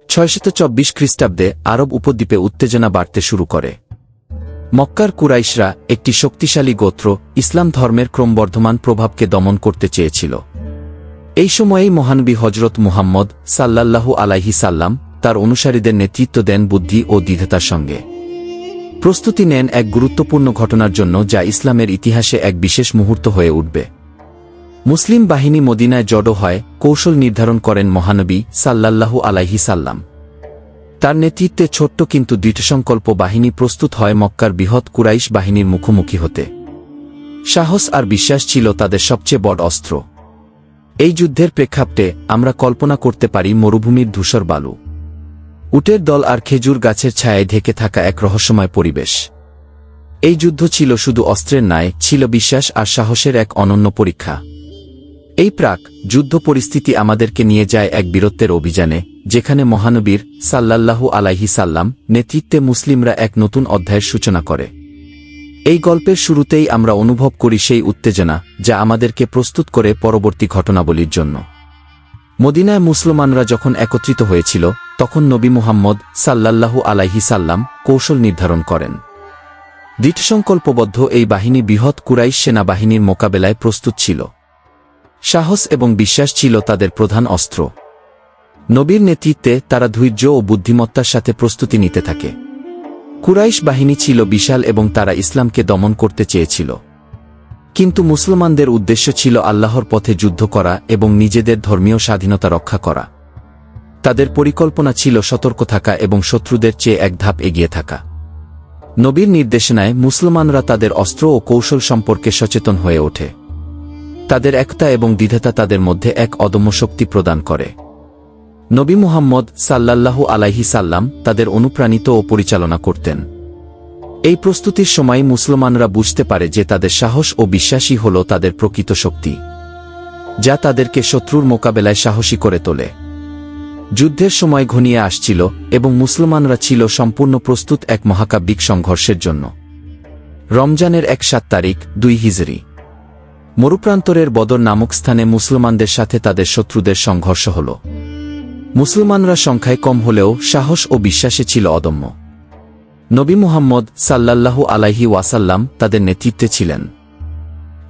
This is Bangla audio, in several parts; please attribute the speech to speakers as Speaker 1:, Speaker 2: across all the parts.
Speaker 1: 624 খ্রিস্টাব্দে আরব উপদ্বীপে উত্তেজনা বাড়তে শুরু করে। মক্কার কুরাইশরা, একটি শক্তিশালী গোত্র, ইসলাম ধর্মের ক্রমবর্ধমান প্রভাবকে দমন করতে চেয়েছিল। এই সময়েই মহানবী হজরত মুহাম্মদ সাল্লাল্লাহু আলাইহি সাল্লাম তার অনুসারীদের নেতৃত্ব দেন বুদ্ধি ও দৃঢ়তার সঙ্গে। প্রস্তুতি নেন এক গুরুত্বপূর্ণ ঘটনার জন্য যা ইসলামের ইতিহাসে এক বিশেষ মুহূর্ত হয়ে উঠবে। মুসলিম বাহিনী মদিনায় জড়ো হয়, কৌশল নির্ধারণ করেন মহানবী সাল্লাল্লাহু আলাইহি সাল্লাম। তার নেতৃত্বে ছোট্ট কিন্তু দৃঢ়সংকল্প বাহিনী প্রস্তুত হয় মক্কার বৃহৎ কুরাইশ বাহিনীর মুখোমুখি হতে। সাহস আর বিশ্বাস ছিল তাদের সবচেয়ে বড় অস্ত্র। এই যুদ্ধের প্রেক্ষাপটে আমরা কল্পনা করতে পারি মরুভূমির ধূসর বালু, উটের দল আর খেজুর গাছের ছায়ায় ঢেকে থাকা এক রহস্যময় পরিবেশ। এই যুদ্ধ ছিল শুধু অস্ত্রের নয়, ছিল বিশ্বাস আর সাহসের এক অনন্য পরীক্ষা। এই প্রাক যুদ্ধ পরিস্থিতি আমাদেরকে নিয়ে যায় এক বীরত্বের অভিযানে, যেখানে মহানবীর সাল্লাল্লাহু আলাইহি সাল্লাম নেতৃত্বে মুসলিমরা এক নতুন অধ্যায়ের সূচনা করে। এই গল্পের শুরুতেই আমরা অনুভব করি সেই উত্তেজনা যা আমাদেরকে প্রস্তুত করে পরবর্তী ঘটনাবলীর জন্য। মদিনায় মুসলমানরা যখন একত্রিত হয়েছিল, তখন নবী মুহাম্মদ সাল্লাল্লাহু আলাইহি সাল্লাম কৌশল নির্ধারণ করেন। দৃঢ়সংকল্পবদ্ধ এই বাহিনী বৃহৎ কুরাইশ সেনাবাহিনীর মোকাবেলায় প্রস্তুত ছিল। সাহস এবং বিশ্বাস ছিল তাদের প্রধান অস্ত্র। নবীর নেতৃত্বে তারা ধৈর্য ও বুদ্ধিমত্তার সাথে প্রস্তুতি নিতে থাকে। কুরাইশ বাহিনী ছিল বিশাল এবং তারা ইসলামকে দমন করতে চেয়েছিল। কিন্তু মুসলমানদের উদ্দেশ্য ছিল আল্লাহর পথে যুদ্ধ করা এবং নিজেদের ধর্মীয় স্বাধীনতা রক্ষা করা। তাদের পরিকল্পনা ছিল সতর্ক থাকা এবং শত্রুদের চেয়ে এক ধাপ এগিয়ে থাকা। নবীর নির্দেশনায় মুসলমানরা তাদের অস্ত্র ও কৌশল সম্পর্কে সচেতন হয়ে ওঠে। তাদের একতা এবং দৃঢ়তা তাদের মধ্যে এক অদম্য শক্তি প্রদান করে। নবী মুহাম্মদ সাল্লাল্লাহু আলাইহি সাল্লাম তাদের অনুপ্রাণিত ও পরিচালনা করতেন। এই প্রস্তুতির সময় মুসলমানরা বুঝতে পারে যে তাদের সাহস ও বিশ্বাসই হল তাদের প্রকৃত শক্তি, যা তাদেরকে শত্রুর মোকাবেলায় সাহসী করে তোলে। যুদ্ধের সময় ঘনিয়ে আসছিল এবং মুসলমানরা ছিল সম্পূর্ণ প্রস্তুত এক মহাকাব্যিক সংঘর্ষের জন্য। রমজানের 7 তারিখ 2 হিজরি মরুপ্রান্তরের বদর নামক স্থানে মুসলমানদের সাথে তাদের শত্রুদের সংঘর্ষ হল। মুসলমানরা সংখ্যায় কম হলেও সাহস ও বিশ্বাসে ছিল অদম্য। নবী মুহাম্মদ সাল্লাল্লাহু আলাইহি ওয়াসাল্লাম তাদের নেতৃত্বে ছিলেন।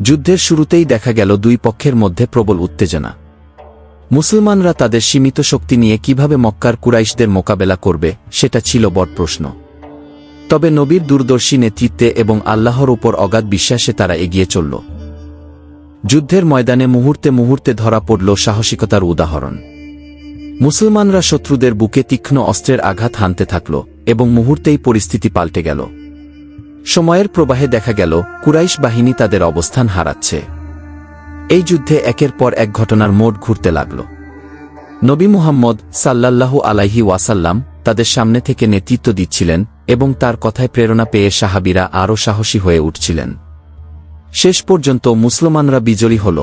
Speaker 1: যুদ্ধের শুরুতেই দেখা গেল দুই পক্ষের মধ্যে প্রবল উত্তেজনা। মুসলমানরা তাদের সীমিত শক্তি নিয়ে কিভাবে মক্কার কুরাইশদের মোকাবেলা করবে সেটা ছিল বড় প্রশ্ন। তবে নবীর দূরদর্শী নেতৃত্বে এবং আল্লাহর উপর অগাধ বিশ্বাসে তারা এগিয়ে চলল। যুদ্ধের ময়দানে মুহূর্তে মুহূর্তে ধরা পড়ল সাহসিকতার উদাহরণ। মুসলমানরা শত্রুদের বুকে তীক্ষ্ণ অস্ত্রের আঘাত হানতে থাকল এবং মুহূর্তেই পরিস্থিতি পাল্টে গেল। সময়ের প্রবাহে দেখা গেল কুরাইশ বাহিনী তাদের অবস্থান হারাচ্ছে। এই যুদ্ধে একের পর এক ঘটনার মোড় ঘুরতে লাগল। নবী মুহাম্মদ সাল্লাল্লাহু আলাইহি ওয়াসাল্লাম তাদের সামনে থেকে নেতৃত্ব দিচ্ছিলেন এবং তার কথায় প্রেরণা পেয়ে সাহাবীরা আরও সাহসী হয়ে উঠছিলেন। শেষ পর্যন্ত মুসলমানরা বিজয়ী হল।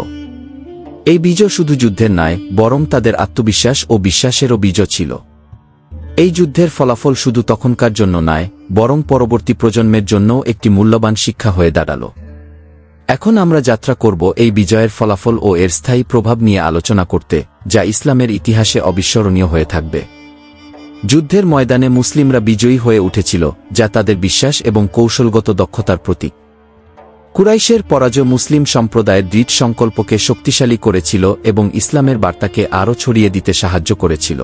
Speaker 1: এই বিজয় শুধু যুদ্ধের নয়, বরং তাদের আত্মবিশ্বাস ও বিশ্বাসেরও বিজয় ছিল। এই যুদ্ধের ফলাফল শুধু তখনকার জন্য নয়, বরং পরবর্তী প্রজন্মের জন্যও একটি মূল্যবান শিক্ষা হয়ে দাঁড়াল। এখন আমরা যাত্রা করব এই বিজয়ের ফলাফল ও এর স্থায়ী প্রভাব নিয়ে আলোচনা করতে, যা ইসলামের ইতিহাসে অবিস্মরণীয় হয়ে থাকবে। যুদ্ধের ময়দানে মুসলিমরা বিজয়ী হয়ে উঠেছিল, যা তাদের বিশ্বাস এবং কৌশলগত দক্ষতার প্রতীক। কুরাইশের পরাজয় মুসলিম সম্প্রদায়ের দৃঢ় সংকল্পকে শক্তিশালী করেছিল এবং ইসলামের বার্তাকে আরও ছড়িয়ে দিতে সাহায্য করেছিল।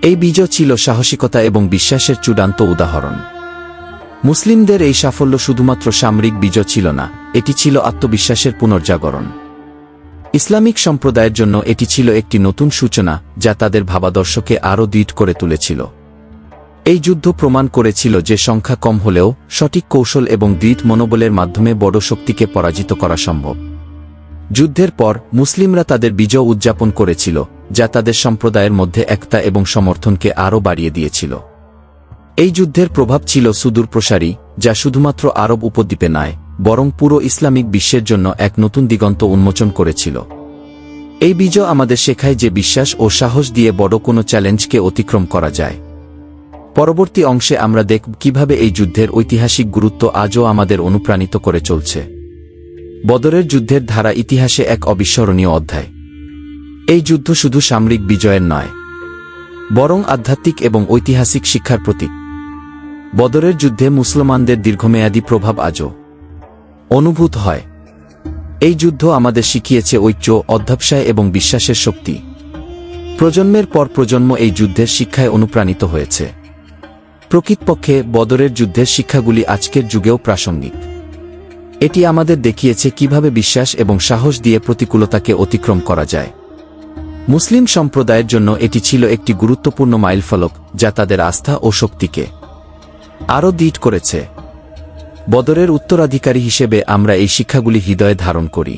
Speaker 1: এই বিজয় ছিল সাহসিকতা এবং বিশ্বাসের চূড়ান্ত উদাহরণ। মুসলিমদের এই সাফল্য শুধুমাত্র সামরিক বিজয় ছিল না, এটি ছিল আত্মবিশ্বাসের পুনর্জাগরণ। ইসলামিক সম্প্রদায়ের জন্য এটি ছিল একটি নতুন সূচনা, যা তাদের ভাবাদর্শকে আরও দৃঢ় করে তুলেছিল। এই যুদ্ধ প্রমাণ করেছিল যে সংখ্যা কম হলেও সঠিক কৌশল এবং দৃঢ় মনোবলের মাধ্যমে বড় শক্তিকে পরাজিত করা সম্ভব। যুদ্ধের পর মুসলিমরা তাদের বিজয় উদযাপন করেছিল, যা তাদের সম্প্রদায়ের মধ্যে একতা এবং সমর্থনকে আরও বাড়িয়ে দিয়েছিল। এই যুদ্ধের প্রভাব ছিল সুদূরপ্রসারী, যা শুধুমাত্র আরব উপদ্বীপে নয়, বরং পুরো ইসলামিক বিশ্বের জন্য এক নতুন দিগন্ত উন্মোচন করেছিল। এই বিজয় আমাদের শেখায় যে বিশ্বাস ও সাহস দিয়ে বড় কোনো চ্যালেঞ্জকে অতিক্রম করা যায়। পরবর্তী অংশে আমরা দেখব কিভাবে এই যুদ্ধের ঐতিহাসিক গুরুত্ব আজও আমাদের অনুপ্রাণিত করে চলছে। বদরের যুদ্ধের ধারা ইতিহাসে এক অবিস্মরণীয় অধ্যায়। এই যুদ্ধ শুধু সামরিক বিজয়ের নয়, বরং আধ্যাত্মিক এবং ঐতিহাসিক শিক্ষার প্রতীক। বদরের যুদ্ধে মুসলমানদের দীর্ঘমেয়াদী প্রভাব আজও অনুভূত হয়। এই যুদ্ধ আমাদের শিখিয়েছে ঐক্য, অধ্যবসায় এবং বিশ্বাসের শক্তি। প্রজন্মের পর প্রজন্ম এই যুদ্ধের শিক্ষায় অনুপ্রাণিত হয়েছে। প্রকৃতপক্ষে বদরের যুদ্ধের শিক্ষাগুলি আজকের যুগেও প্রাসঙ্গিক। এটি আমাদের দেখিয়েছে কিভাবে বিশ্বাস এবং সাহস দিয়ে প্রতিকূলতাকে অতিক্রম করা যায়। মুসলিম সম্প্রদায়ের জন্য এটি ছিল একটি গুরুত্বপূর্ণ মাইলফলক, যা তাদের আস্থা ও শক্তিকে আরও দৃঢ় করেছে। বদরের উত্তরাধিকারী হিসেবে আমরা এই শিক্ষাগুলি হৃদয়ে ধারণ করি,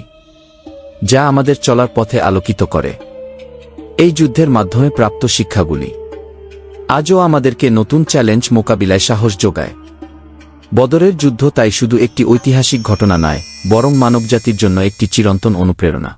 Speaker 1: যা আমাদের চলার পথে আলোকিত করে। এই যুদ্ধের মাধ্যমে প্রাপ্ত শিক্ষাগুলি আজও আমাদেরকে নতুন চ্যালেঞ্জ মোকাবিলায় সাহস যোগায়। বদরের যুদ্ধ তাই শুধু একটি ঐতিহাসিক ঘটনা নয়, বরং মানবজাতির জন্য একটি চিরন্তন অনুপ্রেরণা।